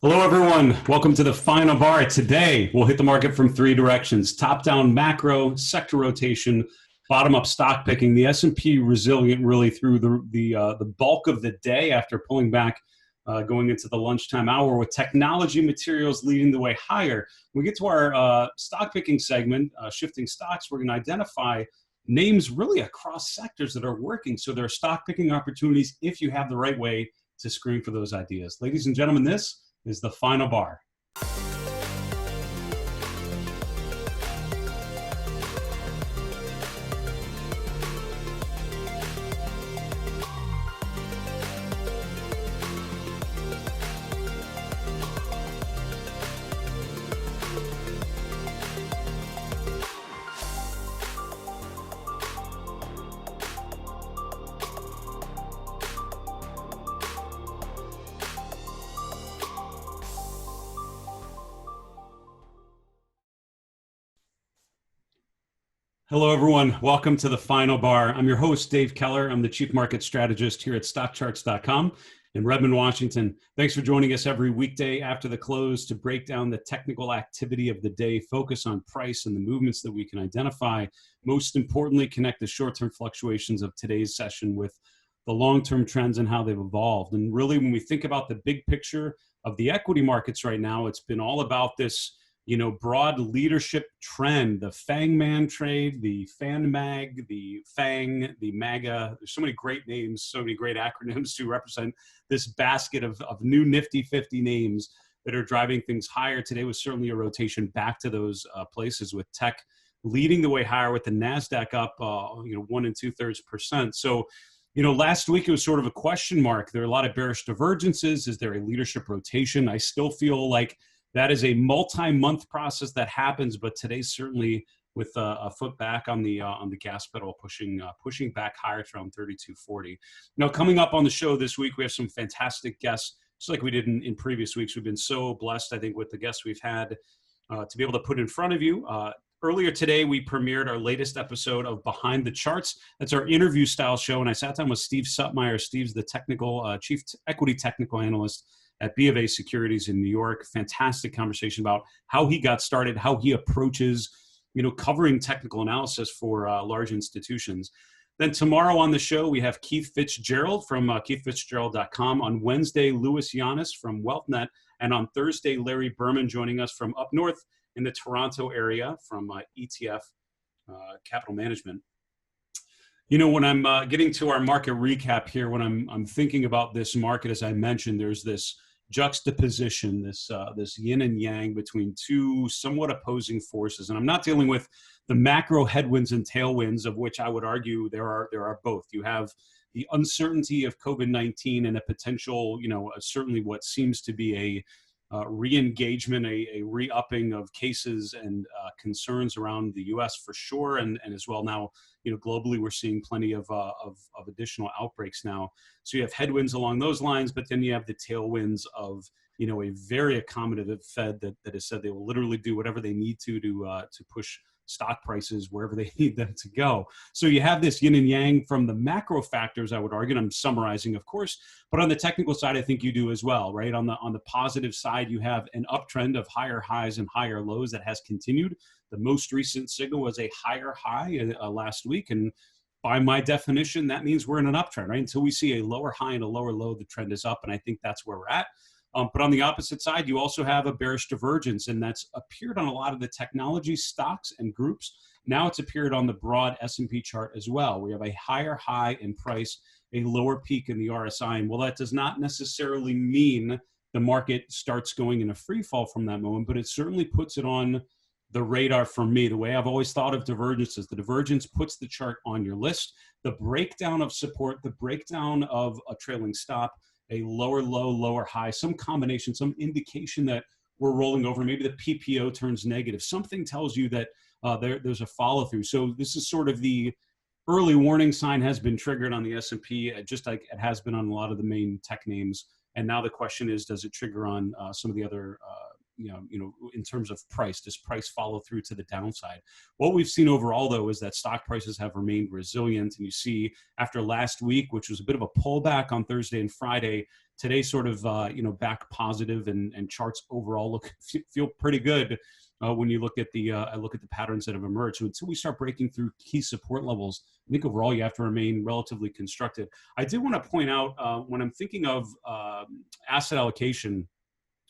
Hello, everyone. Welcome to the final bar. Today, we'll hit the market from three directions: top-down macro, sector rotation, bottom-up stock picking. The S&P resilient really through the bulk of the day after pulling back going into the lunchtime hour, with technology materials leading the way higher. When we get to our stock picking segment, shifting stocks, we're going to identify names really across sectors that are working. So there are stock picking opportunities if you have the right way to screen for those ideas. Ladies and gentlemen, this is the final bar. Hello, everyone. Welcome to the final bar. I'm your host, Dave Keller. I'm the Chief Market Strategist here at StockCharts.com in Redmond, Washington. Thanks for joining us every weekday after the close to break down the technical activity of the day, focus on price and the movements that we can identify. Most importantly, connect the short-term fluctuations of today's session with the long-term trends and how they've evolved. And really, when we think about the big picture of the equity markets right now, it's been all about this broad leadership trend, the FANG man trade, the FAN mag, the FANG, the MAGA. There's so many great names, so many great acronyms to represent this basket of new nifty 50 names that are driving things higher. Today was certainly a rotation back to those places, with tech leading the way higher, with the NASDAQ up 1 2/3%. So, last week it was sort of a question mark. There are a lot of bearish divergences. Is there a leadership rotation? I still feel like that is a multi-month process that happens, but today certainly with a foot back on the gas pedal, pushing back higher to around 32.40. Now, coming up on the show this week, we have some fantastic guests, just like we did in previous weeks. We've been so blessed, I think, with the guests we've had to be able to put in front of you. Earlier today, we premiered our latest episode of Behind the Charts. That's our interview style show, and I sat down with Steve Suttmeyer. Steve's the technical chief equity technical analyst at B of A Securities in New York. Fantastic conversation about how he got started, how he approaches, covering technical analysis for large institutions. Then tomorrow on the show, we have Keith Fitzgerald from keithfitzgerald.com. On Wednesday, Louis Yanis from WealthNet. And on Thursday, Larry Berman joining us from up north in the Toronto area from ETF Capital Management. When I'm getting to our market recap here, when I'm thinking about this market, as I mentioned, there's this juxtaposition, this yin and yang between two somewhat opposing forces. And I'm not dealing with the macro headwinds and tailwinds, of which I would argue there are both. You have the uncertainty of COVID-19 and a potential, certainly what seems to be a re-engagement, a re-upping of cases and concerns around the U.S. for sure, and as well now, globally we're seeing plenty of additional outbreaks now. So you have headwinds along those lines, but then you have the tailwinds of a very accommodative Fed that has said they will literally do whatever they need to push stock prices wherever they need them to go. So you have this yin and yang from the macro factors, I would argue, and I'm summarizing, of course, but on the technical side, I think you do as well, right? On the positive side, you have an uptrend of higher highs and higher lows that has continued. The most recent signal was a higher high last week, and by my definition, that means we're in an uptrend, right? Until we see a lower high and a lower low, the trend is up, and I think that's where we're at. But on the opposite side, you also have a bearish divergence, and that's appeared on a lot of the technology stocks and groups. Now it's appeared on the broad S&P chart as well. We have a higher high in price, a lower peak in the RSI. And while that does not necessarily mean the market starts going in a free fall from that moment, but it certainly puts it on the radar for me. The way I've always thought of divergences, the divergence puts the chart on your list. The breakdown of support, the breakdown of a trailing stop, a lower low, lower high, some combination, some indication that we're rolling over. Maybe the PPO turns negative. Something tells you that there's a follow through. So this is sort of the early warning sign has been triggered on the S&P, just like it has been on a lot of the main tech names. And now the question is, does it trigger on some of the other in terms of price. Does price follow through to the downside? What we've seen overall, though, is that stock prices have remained resilient. And you see after last week, which was a bit of a pullback on Thursday and Friday, today sort of, back positive, and charts overall feel pretty good. When you look at the patterns that have emerged. So until we start breaking through key support levels, I think overall you have to remain relatively constructive. I did want to point out when I'm thinking of asset allocation,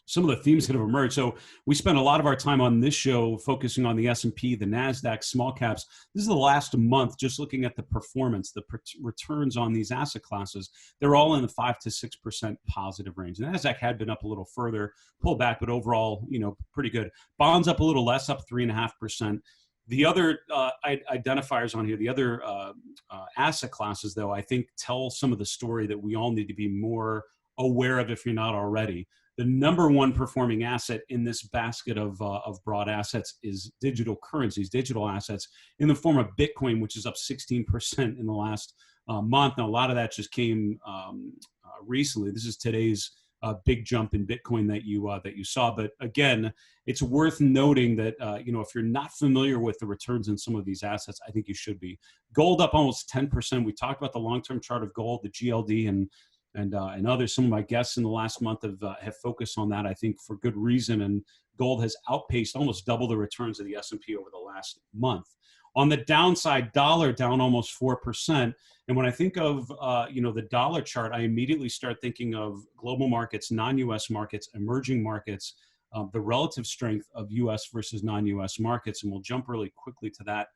some of the themes that have emerged. So we spent a lot of our time on this show focusing on the S&P, the NASDAQ, small caps. This is the last month just looking at the performance, the returns on these asset classes. They're all in the 5 to 6% positive range. And the NASDAQ had been up a little further, pulled back, but overall, pretty good. Bonds up a little less, up 3.5%. The other identifiers on here, the other asset classes, though, I think tell some of the story that we all need to be more aware of if you're not already. The number one performing asset in this basket of broad assets is digital currencies, digital assets in the form of Bitcoin, which is up 16% in the last month. Now, a lot of that just came recently. This is today's big jump in Bitcoin that you saw. But again, it's worth noting that if you're not familiar with the returns in some of these assets, I think you should be. Gold up almost 10%. We talked about the long-term chart of gold, the GLD, and others. Some of my guests in the last month have focused on that, I think, for good reason. And gold has outpaced almost double the returns of the S&P over the last month. On the downside, dollar down almost 4%. And when I think of the dollar chart, I immediately start thinking of global markets, non-U.S. markets, emerging markets, the relative strength of U.S. versus non-U.S. markets. And we'll jump really quickly to that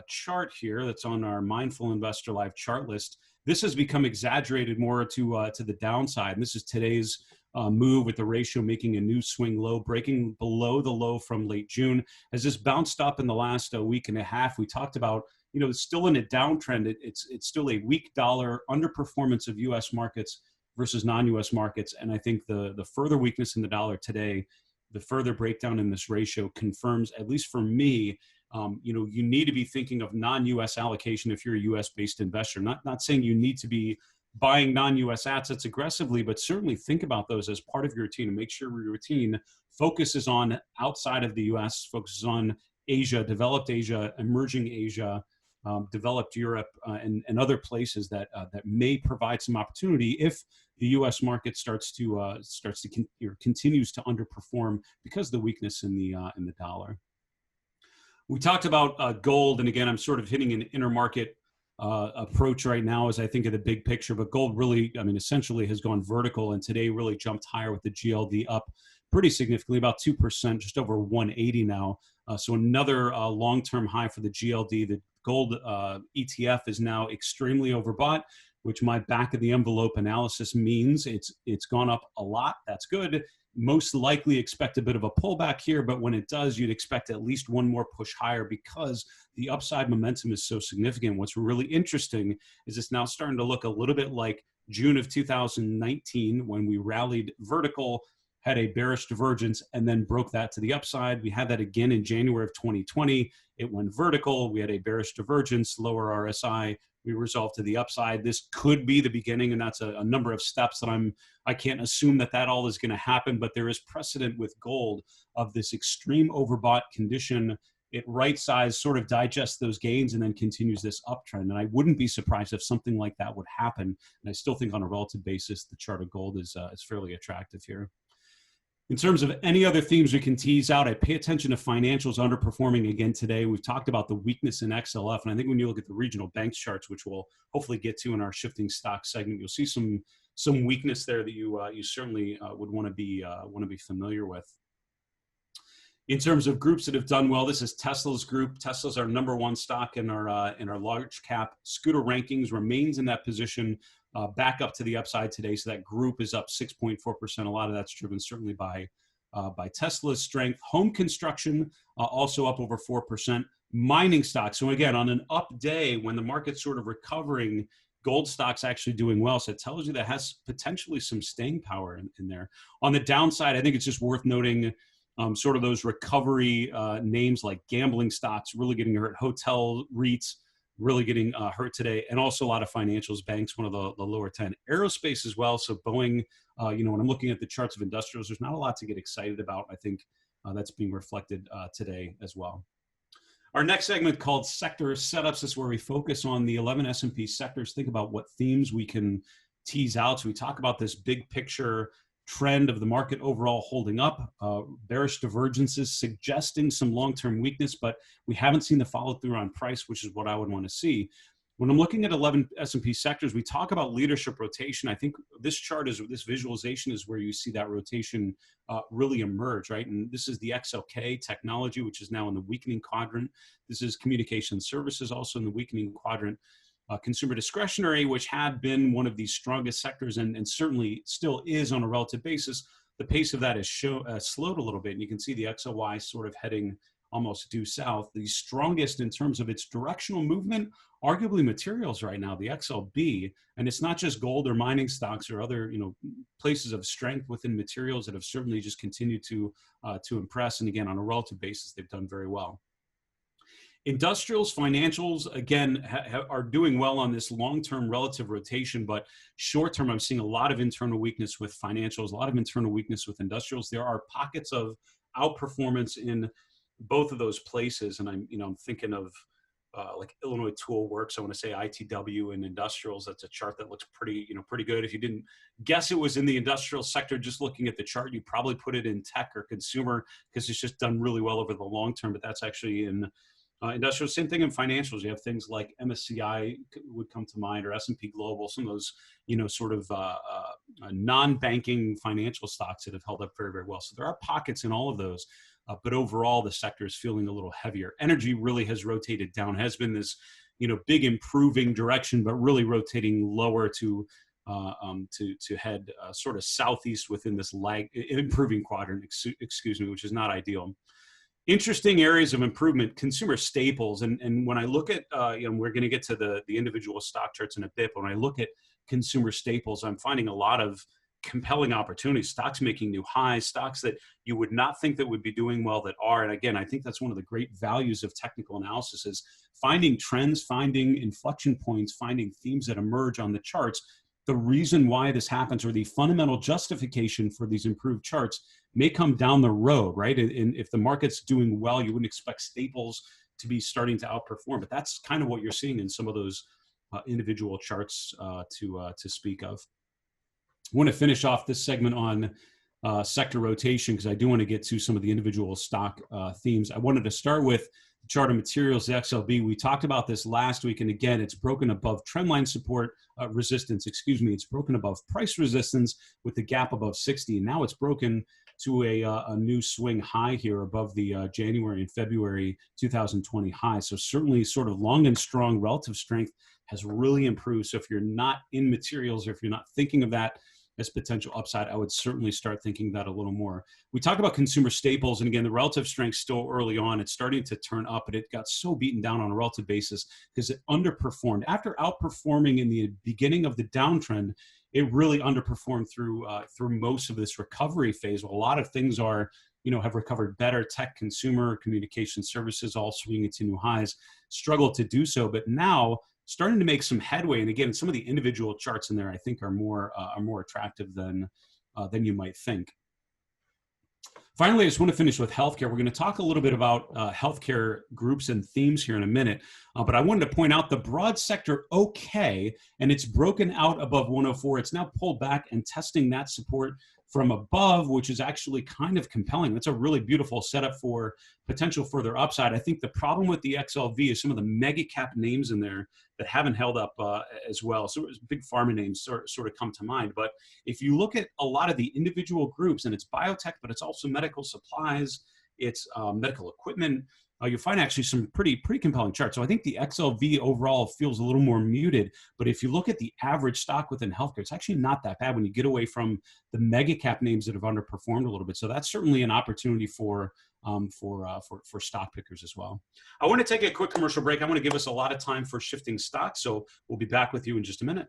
chart here that's on our Mindful Investor Live chart list. This has become exaggerated more to the downside. And this is today's move with the ratio making a new swing low, breaking below the low from late June. As this bounced up in the last week and a half, we talked about, it's still in a downtrend. It's still a weak dollar, underperformance of U.S. markets versus non-U.S. markets. And I think the further weakness in the dollar today, the further breakdown in this ratio confirms, at least for me, you need to be thinking of non-U.S. allocation if you're a U.S.-based investor. Not saying you need to be buying non-U.S. assets aggressively, but certainly think about those as part of your routine and make sure your routine focuses on outside of the U.S., focuses on Asia, developed Asia, emerging Asia, developed Europe, and other places that may provide some opportunity if the U.S. market continues to underperform because of the weakness in the dollar. We talked about gold, and again, I'm sort of hitting an intermarket approach right now as I think of the big picture, but gold really, essentially has gone vertical, and today really jumped higher with the GLD up pretty significantly, about 2%, just over 180 now. So another long-term high for the GLD. The gold ETF is now extremely overbought, which my back of the envelope analysis means it's gone up a lot. That's good. Most likely expect a bit of a pullback here, but when it does, you'd expect at least one more push higher because the upside momentum is so significant. What's really interesting is it's now starting to look a little bit like June of 2019 when we rallied vertical, had a bearish divergence, and then broke that to the upside. We had that again in January of 2020. It went vertical. We had a bearish divergence, lower RSI. We resolved to the upside. This could be the beginning, and that's a number of steps that I can't assume that all is going to happen, but there is precedent with gold of this extreme overbought condition. It right-sized, sort of digests those gains, and then continues this uptrend. And I wouldn't be surprised if something like that would happen. And I still think on a relative basis, the chart of gold is fairly attractive here. In terms of any other themes we can tease out, I pay attention to financials underperforming again today. We've talked about the weakness in XLF, and I think when you look at the regional banks charts, which we'll hopefully get to in our shifting stock segment, you'll see some weakness there that you certainly would want to be familiar with. In terms of groups that have done well, this is Tesla's group. Tesla's our number one stock in our large cap scooter rankings, remains in that position. Back up to the upside today. So that group is up 6.4%. A lot of that's driven certainly by Tesla's strength. Home construction also up over 4%. Mining stocks. So again, on an up day when the market's sort of recovering, gold stocks actually doing well. So it tells you that has potentially some staying power in there. On the downside, I think it's just worth noting sort of those recovery names like gambling stocks really getting hurt. Hotel REITs, really getting hurt today. And also a lot of financials, banks, one of the lower 10. Aerospace as well. So Boeing, when I'm looking at the charts of industrials, there's not a lot to get excited about. I think that's being reflected today as well. Our next segment, called Sector Setups, is where we focus on the 11 S&P sectors, think about what themes we can tease out. So we talk about this big picture trend of the market overall holding up, bearish divergences suggesting some long-term weakness, but we haven't seen the follow-through on price, which is what I would want to see. When I'm looking at 11 S&P sectors, we talk about leadership rotation. I think this visualization is where you see that rotation really emerge, right? And this is the XLK technology, which is now in the weakening quadrant. This is communication services, also in the weakening quadrant. Consumer discretionary, which had been one of the strongest sectors and certainly still is on a relative basis, the pace of that has slowed a little bit. And you can see the XLY sort of heading almost due south. The strongest in terms of its directional movement, arguably materials right now, the XLB, and it's not just gold or mining stocks or other places of strength within materials that have certainly just continued to impress. And again, on a relative basis, they've done very well. Industrials, financials, again, are doing well on this long-term relative rotation, but short-term, I'm seeing a lot of internal weakness with financials, a lot of internal weakness with industrials. There are pockets of outperformance in both of those places, and I'm thinking of like Illinois Tool Works. I want to say ITW and industrials. That's a chart that looks pretty good. If you didn't guess it was in the industrial sector, just looking at the chart, you probably put it in tech or consumer because it's just done really well over the long term. But that's actually in industrial. Same thing in financials. You have things like MSCI would come to mind, or S&P Global, some of those sort of non-banking financial stocks that have held up very, very well. So there are pockets in all of those. But overall, the sector is feeling a little heavier. Energy really has rotated down, has been this, big improving direction, but really rotating lower to head sort of southeast within this improving quadrant, which is not ideal. Interesting areas of improvement, consumer staples. And when I look at, we're going to get to the individual stock charts in a bit, but when I look at consumer staples, I'm finding a lot of compelling opportunities, stocks making new highs, stocks that you would not think that would be doing well that are. And again, I think that's one of the great values of technical analysis, is finding trends, finding inflection points, finding themes that emerge on the charts. The reason why this happens, or the fundamental justification for these improved charts, may come down the road, right? And if the market's doing well, you wouldn't expect staples to be starting to outperform, but that's kind of what you're seeing in some of those individual charts to speak of. I want to finish off this segment on sector rotation, because I do want to get to some of the individual stock themes. I wanted to start with the chart of materials, the XLB. We talked about this last week, and again, it's broken above trendline support, resistance, it's broken above price resistance with the gap above 60, and now it's broken to a new swing high here above the January and February 2020 high. So certainly sort of long and strong relative strength has really improved. So if you're not in materials, or if you're not thinking of that as potential upside, I would certainly start thinking that a little more. We talk about consumer staples, and again, the relative strength still early on. It's starting to turn up, but it got so beaten down on a relative basis because it underperformed. After outperforming in the beginning of the downtrend, it really underperformed through most of this recovery phase. Well, a lot of things have recovered better. Tech, consumer, communication services, all swinging to new highs, struggled to do so, but now starting to make some headway. And again, some of the individual charts in there, I think, are more attractive than you might think. Finally, I just want to finish with healthcare. We're going to talk a little bit about healthcare groups and themes here in a minute, but I wanted to point out the broad sector, okay, and it's broken out above 104. It's now pulled back and testing that support from above, which is actually kind of compelling. That's a really beautiful setup for potential further upside. I think the problem with the XLV is some of the mega cap names in there that haven't held up as well. So big pharma names sort of come to mind. But if you look at a lot of the individual groups, and it's biotech, but it's also medical supplies, it's medical equipment, you'll find actually some pretty compelling charts. So I think the XLV overall feels a little more muted, but if you look at the average stock within healthcare, it's actually not that bad when you get away from the mega cap names that have underperformed a little bit. So that's certainly an opportunity for stock pickers as well. I want to take a quick commercial break. I want to give us a lot of time for shifting stocks, so we'll be back with you in just a minute.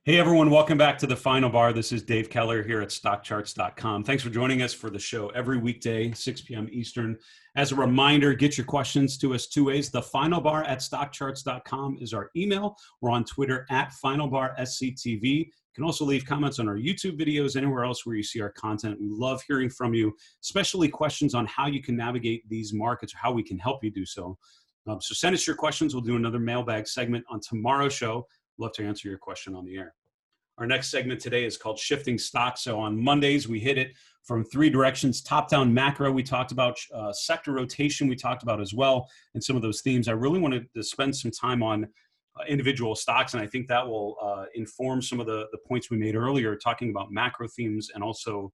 Hey everyone, welcome back to the Final Bar. This is Dave Keller here at StockCharts.com. Thanks for joining us for the show every weekday, 6 p.m. Eastern. As a reminder, get your questions to us two ways. The Final Bar at StockCharts.com is our email. We're on Twitter at FinalBarSCTV. You can also leave comments on our YouTube videos, anywhere else where you see our content. We love hearing from you, especially questions on how you can navigate these markets or how we can help you do so. So send us your questions. We'll do another mailbag segment on tomorrow's show. Love to answer your question on the air. Our next segment today is called Shifting Stocks. So on Mondays, we hit it from three directions. Top-down macro, we talked about. Sector rotation, we talked about as well. And some of those themes. I really wanted to spend some time on individual stocks, and I think that will inform some of the points we made earlier, talking about macro themes and also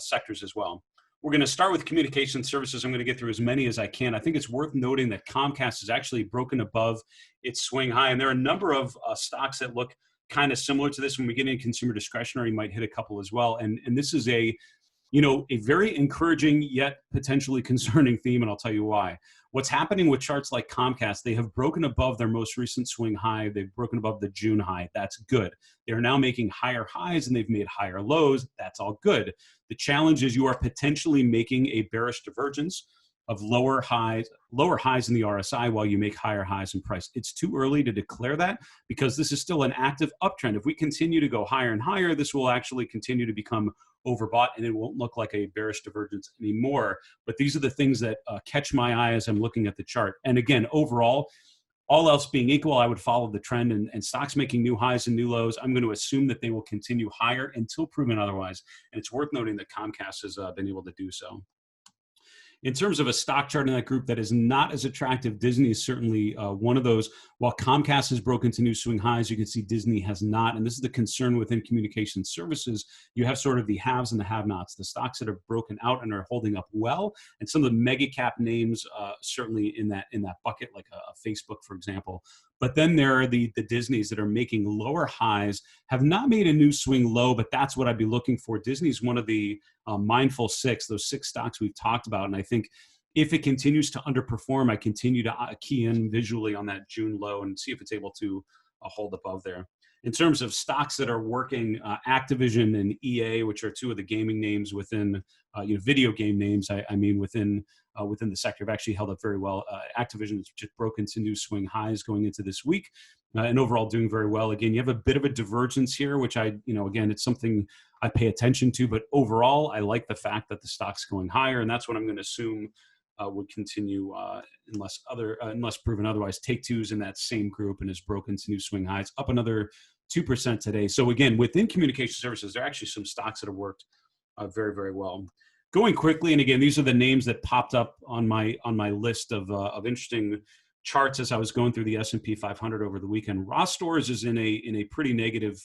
sectors as well. We're going to start with communication services. I'm going to get through as many as I can. I think it's worth noting that Comcast has actually broken above its swing high, and there are a number of stocks that look kind of similar to this. When we get into consumer discretionary, you might hit a couple as well. And this is a very encouraging yet potentially concerning theme, and I'll tell you why. What's happening with charts like Comcast, they have broken above their most recent swing high. They've broken above the June high. That's good. They're now making higher highs and they've made higher lows. That's all good. The challenge is you are potentially making a bearish divergence of lower highs in the RSI while you make higher highs in price. It's too early to declare that because this is still an active uptrend. If we continue to go higher and higher, this will actually continue to become overbought and it won't look like a bearish divergence anymore. But these are the things that catch my eye as I'm looking at the chart. And again, overall, all else being equal, I would follow the trend, and stocks making new highs and new lows, I'm going to assume that they will continue higher until proven otherwise. And it's worth noting that Comcast has been able to do so. In terms of a stock chart in that group that is not as attractive, Disney is certainly one of those. While Comcast has broken to new swing highs, you can see Disney has not. And this is the concern within communication services. You have sort of the haves and the have-nots, the stocks that have broken out and are holding up well. And some of the mega cap names certainly in that bucket, like a Facebook, for example. But then there are the Disneys that are making lower highs, have not made a new swing low, but that's what I'd be looking for. Disney's one of the mindful six, those six stocks we've talked about. And I think if it continues to underperform, I continue to key in visually on that June low and see if it's able to hold above there. In terms of stocks that are working, Activision and EA, which are two of the gaming names within, video game names, I mean within the sector, have actually held up very well. Activision has just broken to new swing highs going into this week, and overall doing very well. Again, you have a bit of a divergence here, which again, it's something I pay attention to, but overall, I like the fact that the stock's going higher, and that's what I'm going to assume would continue unless proven otherwise. Take-Two's in that same group and has broken to new swing highs, up another 2% today. So again, within communication services, there are actually some stocks that have worked very, very well. Going quickly, and again, these are the names that popped up on my list of interesting charts as I was going through the S&P 500 over the weekend. Ross Stores is in a pretty negative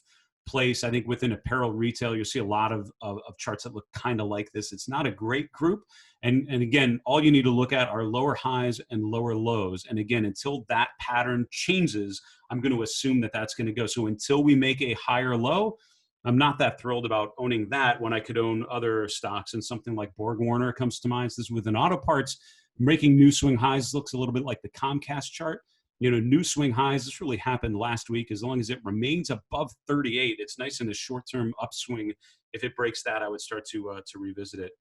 place. I think within apparel retail, you'll see a lot of charts that look kind of like this. It's not a great group. And again, all you need to look at are lower highs and lower lows. And again, until that pattern changes, I'm going to assume that that's going to go. So until we make a higher low, I'm not that thrilled about owning that when I could own other stocks, and something like BorgWarner comes to mind. So this is within auto parts, making new swing highs. Looks a little bit like the Comcast chart. New swing highs. This really happened last week. As long as it remains above 38, it's nice in a short-term upswing. If it breaks that, I would start to revisit it.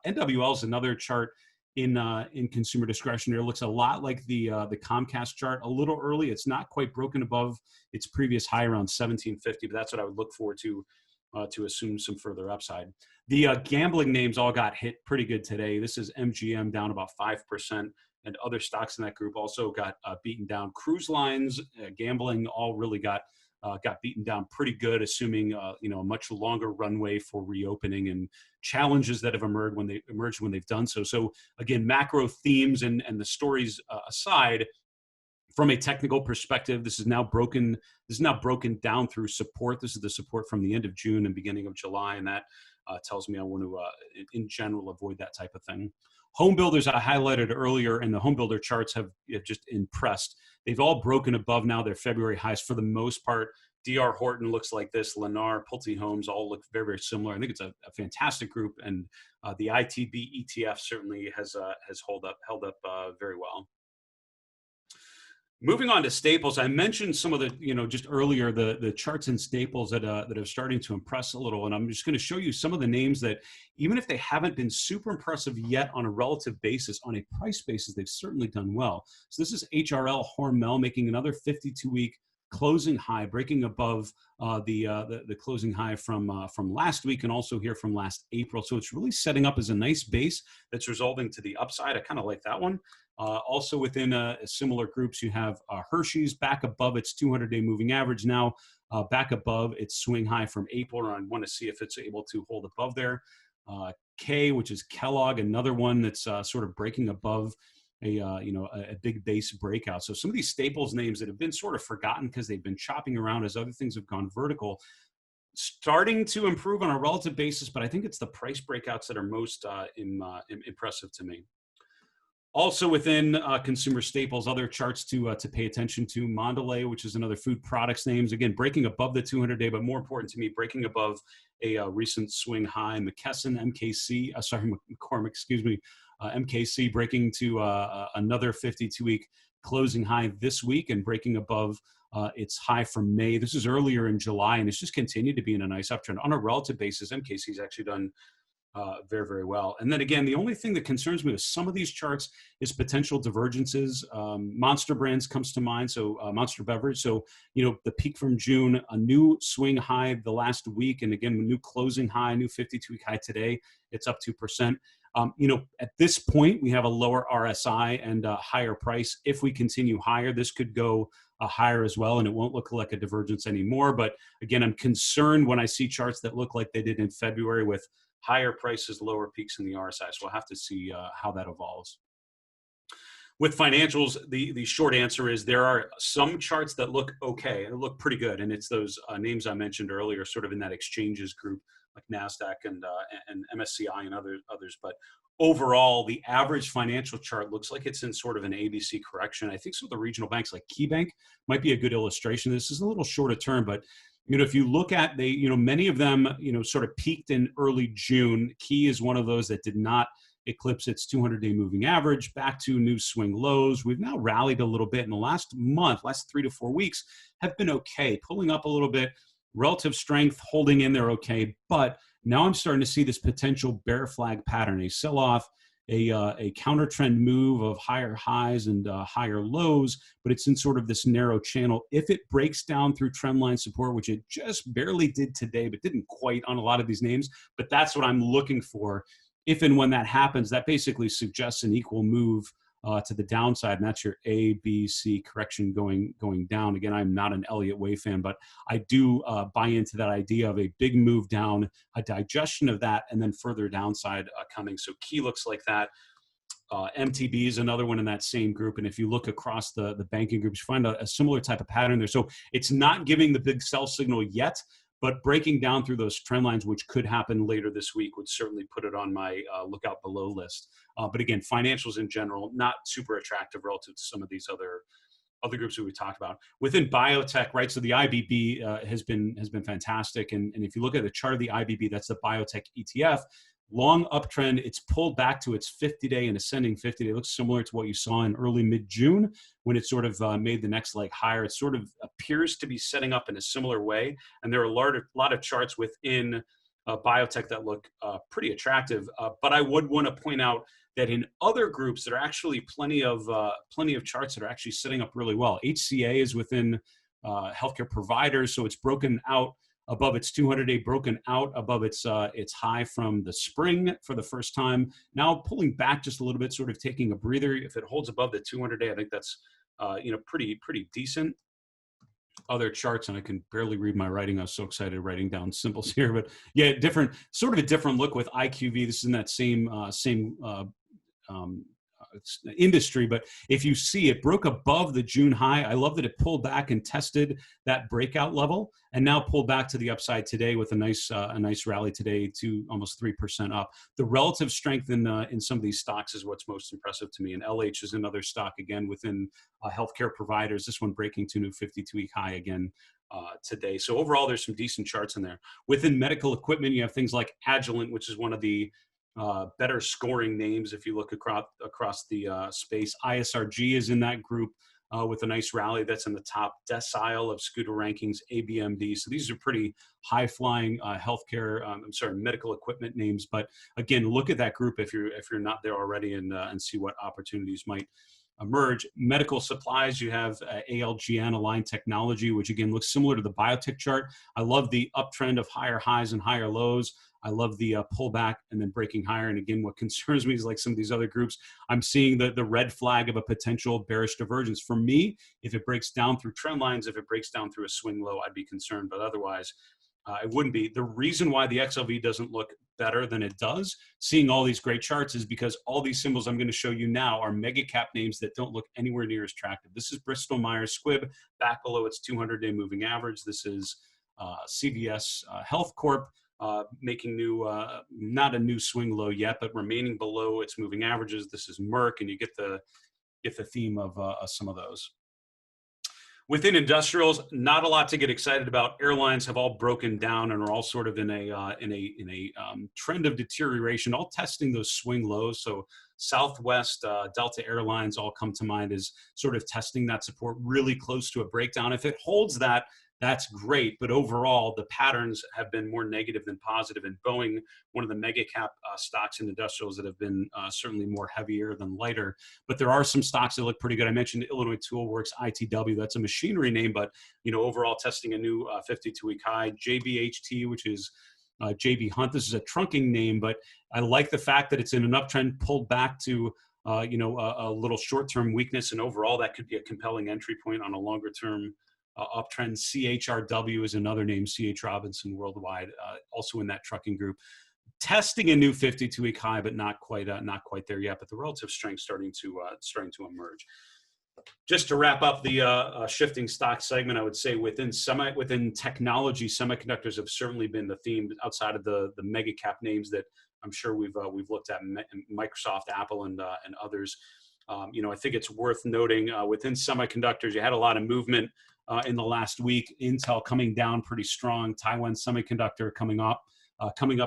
NWL is another chart in consumer discretionary. It looks a lot like the Comcast chart. A little early. It's not quite broken above its previous high around 1750, but that's what I would look for to assume some further upside. The gambling names all got hit pretty good today. This is MGM down about 5%. And other stocks in that group also got beaten down. Cruise lines, gambling, all really got beaten down pretty good, assuming a much longer runway for reopening and challenges that have emerged when they've done so. So again, macro themes and the stories aside, from a technical perspective, this is now broken down through support. This is the support from the end of June and beginning of July, and that tells me I want to, in general, avoid that type of thing. Home builders I highlighted earlier, and the home builder charts have just impressed. They've all broken above now their February highs for the most part. D.R. Horton looks like this. Lennar, Pulte Homes all look very, very similar. I think it's a fantastic group, and the ITB ETF certainly has held up very well. Moving on to staples, I mentioned some of the, just earlier, the charts and staples that are starting to impress a little. And I'm just going to show you some of the names that, even if they haven't been super impressive yet on a relative basis, on a price basis, they've certainly done well. So this is HRL Hormel making another 52-week closing high, breaking above the closing high from last week, and also here from last April. So it's really setting up as a nice base that's resolving to the upside. I kind of like that one. Also within similar groups, you have Hershey's back above its 200-day moving average now, back above its swing high from April. And I want to see if it's able to hold above there. K, which is Kellogg, another one that's sort of breaking above a big base breakout. So some of these staples names that have been sort of forgotten because they've been chopping around as other things have gone vertical, starting to improve on a relative basis. But I think it's the price breakouts that are most impressive to me. Also within consumer staples, other charts to pay attention to: Mondelez, which is another food products names, again breaking above the 200-day, but more important to me, breaking above a recent swing high. McKesson, McCormick, excuse me, MKC breaking to another 52-week closing high this week and breaking above its high from May. This is earlier in July, and it's just continued to be in a nice uptrend. On a relative basis, MKC's actually done very, very well. And then again, the only thing that concerns me with some of these charts is potential divergences. Monster Brands comes to mind, so Monster Beverage. So, the peak from June, a new swing high the last week, and again, a new closing high, new 52-week high today. It's up 2%. At this point, we have a lower RSI and a higher price. If we continue higher, this could go higher as well, and it won't look like a divergence anymore. But again, I'm concerned when I see charts that look like they did in February with higher prices, lower peaks in the RSI. So we'll have to see how that evolves. With financials, the short answer is there are some charts that look okay and look pretty good. And it's those names I mentioned earlier, sort of in that exchanges group, like NASDAQ and MSCI and others. But overall, the average financial chart looks like it's in sort of an ABC correction. I think some of the regional banks like KeyBank might be a good illustration. This is a little shorter term, but if you look at many of them, sort of peaked in early June. Key is one of those that did not eclipse its 200-day moving average, back to new swing lows. We've now rallied a little bit in the last 3 to 4 weeks, have been okay, pulling up a little bit, relative strength, holding in there okay. But now I'm starting to see this potential bear flag pattern, a sell-off, a counter trend move of higher highs and higher lows, but it's in sort of this narrow channel. If it breaks down through trend line support, which it just barely did today, but didn't quite on a lot of these names, but that's what I'm looking for. If and when that happens, that basically suggests an equal move to the downside, and that's your A, B, C correction going down. Again, I'm not an Elliott Wave fan, but I do buy into that idea of a big move down, a digestion of that, and then further downside coming. So Key looks like that. MTB is another one in that same group. And if you look across the banking groups, you find a similar type of pattern there. So it's not giving the big sell signal yet, but breaking down through those trend lines, which could happen later this week, would certainly put it on my lookout below list. But again, financials in general, not super attractive relative to some of these other groups that we talked about. Within biotech, right? So the IBB has been fantastic. And if you look at the chart of the IBB, that's the biotech ETF. Long uptrend, it's pulled back to its 50-day and ascending 50-day. It looks similar to what you saw in early mid-June when it sort of made the next leg higher. It sort of appears to be setting up in a similar way. And there are a lot of charts within biotech that look pretty attractive. But I would want to point out that in other groups, there are actually plenty of charts that are actually setting up really well. HCA is within healthcare providers, so it's broken out above its 200-day, broken out above its high from the spring for the first time. Now pulling back just a little bit, sort of taking a breather. If it holds above the 200-day, I think that's pretty decent. Other charts, and I can barely read my writing. I was so excited writing down symbols here, but yeah, sort of a different look with IQV. This is in that same industry, but if you see it broke above the June high, I love that it pulled back and tested that breakout level, and now pulled back to the upside today with a nice rally today to almost 3% up. The relative strength in some of these stocks is what's most impressive to me. And LH is another stock again within healthcare providers. This one breaking to new 52-week high again today. So overall, there's some decent charts in there. Within medical equipment, you have things like Agilent, which is one of the better scoring names if you look across the space. ISRG is in that group. with a nice rally that's in the top decile of scooter rankings, ABMD. So these are pretty high-flying healthcare, medical equipment names. But again, look at that group if you're not there already, and see what opportunities might emerge. Medical supplies, you have ALGN, Align Technology, which again looks similar to the biotech chart. I love the uptrend of higher highs and higher lows. I love the pullback and then breaking higher. And again, what concerns me is like some of these other groups, I'm seeing the red flag of a potential bearish divergence. For me, if it breaks down through trend lines, if it breaks down through a swing low, I'd be concerned. But otherwise, it wouldn't be. The reason why the XLV doesn't look better than it does, seeing all these great charts, is because all these symbols I'm going to show you now are mega cap names that don't look anywhere near as attractive. This is Bristol Myers Squibb back below its 200-day moving average. This is CVS Health Corp making new, not a new swing low yet, but remaining below its moving averages. This is Merck, and you get the theme of some of those. Within industrials, not a lot to get excited about. Airlines have all broken down and are all sort of in a trend of deterioration, all testing those swing lows. So Southwest, Delta Airlines all come to mind as sort of testing that support really close to a breakdown. If it holds that, that's great. But overall, the patterns have been more negative than positive. And Boeing, one of the mega cap stocks in industrials that have been certainly more heavier than lighter. But there are some stocks that look pretty good. I mentioned Illinois Tool Works, ITW. That's a machinery name, but overall testing a new 52-week high. JBHT, which is JB Hunt. This is a trunking name, but I like the fact that it's in an uptrend, pulled back to a little short-term weakness, and overall that could be a compelling entry point on a longer-term uptrend. CHRW is another name, CH Robinson Worldwide, also in that trucking group, testing a new 52-week high, but not quite there yet. But the relative strength starting to emerge. Just to wrap up the shifting stock segment, I would say within technology, semiconductors have certainly been the theme outside of the mega cap names that I'm sure we've looked at, Microsoft, Apple, and others. I think it's worth noting within semiconductors, you had a lot of movement in the last week. Intel coming down pretty strong. Taiwan Semiconductor coming up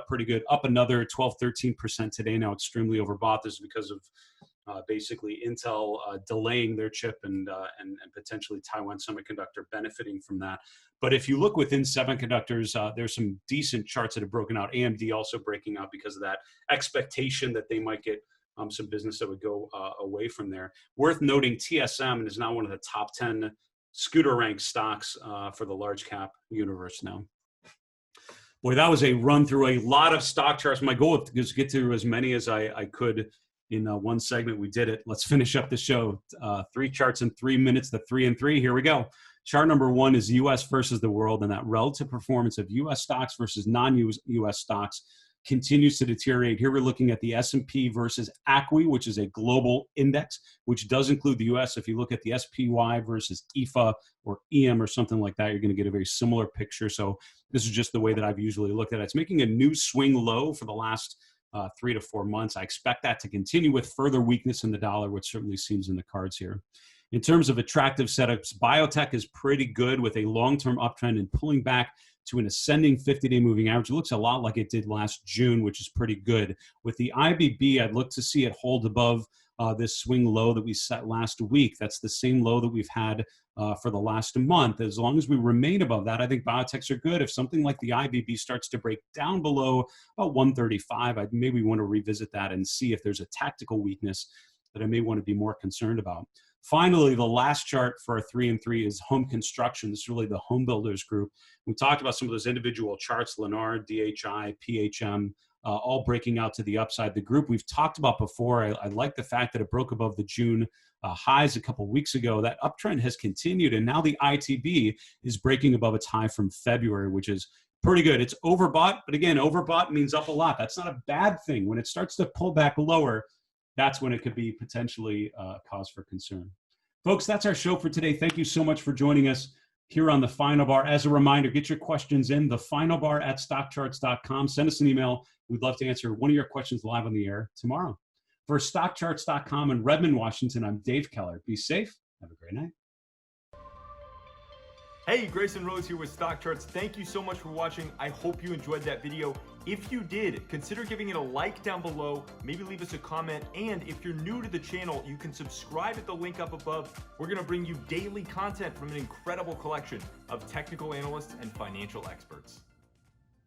pretty good, up another 12-13% today. Now extremely overbought. This is because of basically Intel delaying their chip and potentially Taiwan Semiconductor benefiting from that. But if you look within semiconductors, there's some decent charts that have broken out. AMD also breaking out because of that expectation that they might get some business that would go away from there. Worth noting, TSM is now one of the top 10 scooter ranked stocks for the large cap universe now. Boy, that was a run through a lot of stock charts. My goal was to get through as many as I could in one segment. We did it. Let's finish up the show. 3 charts in 3 minutes, the 3 and 3. Here we go. Chart number 1 is U.S. versus the world, and that relative performance of U.S. stocks versus non-U.S. stocks continues to deteriorate. Here we're looking at the S&P versus ACWI, which is a global index, which does include the U.S. If you look at the SPY versus EFA or EM or something like that, you're going to get a very similar picture. So this is just the way that I've usually looked at it. It's making a new swing low for the last 3 to 4 months. I expect that to continue with further weakness in the dollar, which certainly seems in the cards here. In terms of attractive setups, biotech is pretty good with a long-term uptrend and pulling back to an ascending 50-day moving average. It looks a lot like it did last June, which is pretty good. With the IBB, I'd look to see it hold above this swing low that we set last week. That's the same low that we've had for the last month. As long as we remain above that, I think biotechs are good. If something like the IBB starts to break down below about 135, I'd maybe want to revisit that and see if there's a tactical weakness that I may want to be more concerned about. Finally, the last chart for our 3 and 3 is home construction. This is really the home builders group. We talked about some of those individual charts, Lennar, DHI, PHM, all breaking out to the upside. The group we've talked about before, I like the fact that it broke above the June highs a couple weeks ago. That uptrend has continued, and now the ITB is breaking above its high from February, which is pretty good. It's overbought, but again, overbought means up a lot. That's not a bad thing. When it starts to pull back lower, that's when it could be potentially a cause for concern. Folks, that's our show for today. Thank you so much for joining us here on The Final Bar. As a reminder, get your questions in, thefinalbar@stockcharts.com. Send us an email. We'd love to answer one of your questions live on the air tomorrow. For StockCharts.com in Redmond, Washington, I'm Dave Keller. Be safe. Have a great night. Hey, Grayson Rose here with StockCharts. Thank you so much for watching. I hope you enjoyed that video. If you did, consider giving it a like down below, maybe leave us a comment, and if you're new to the channel, you can subscribe at the link up above. We're gonna bring you daily content from an incredible collection of technical analysts and financial experts.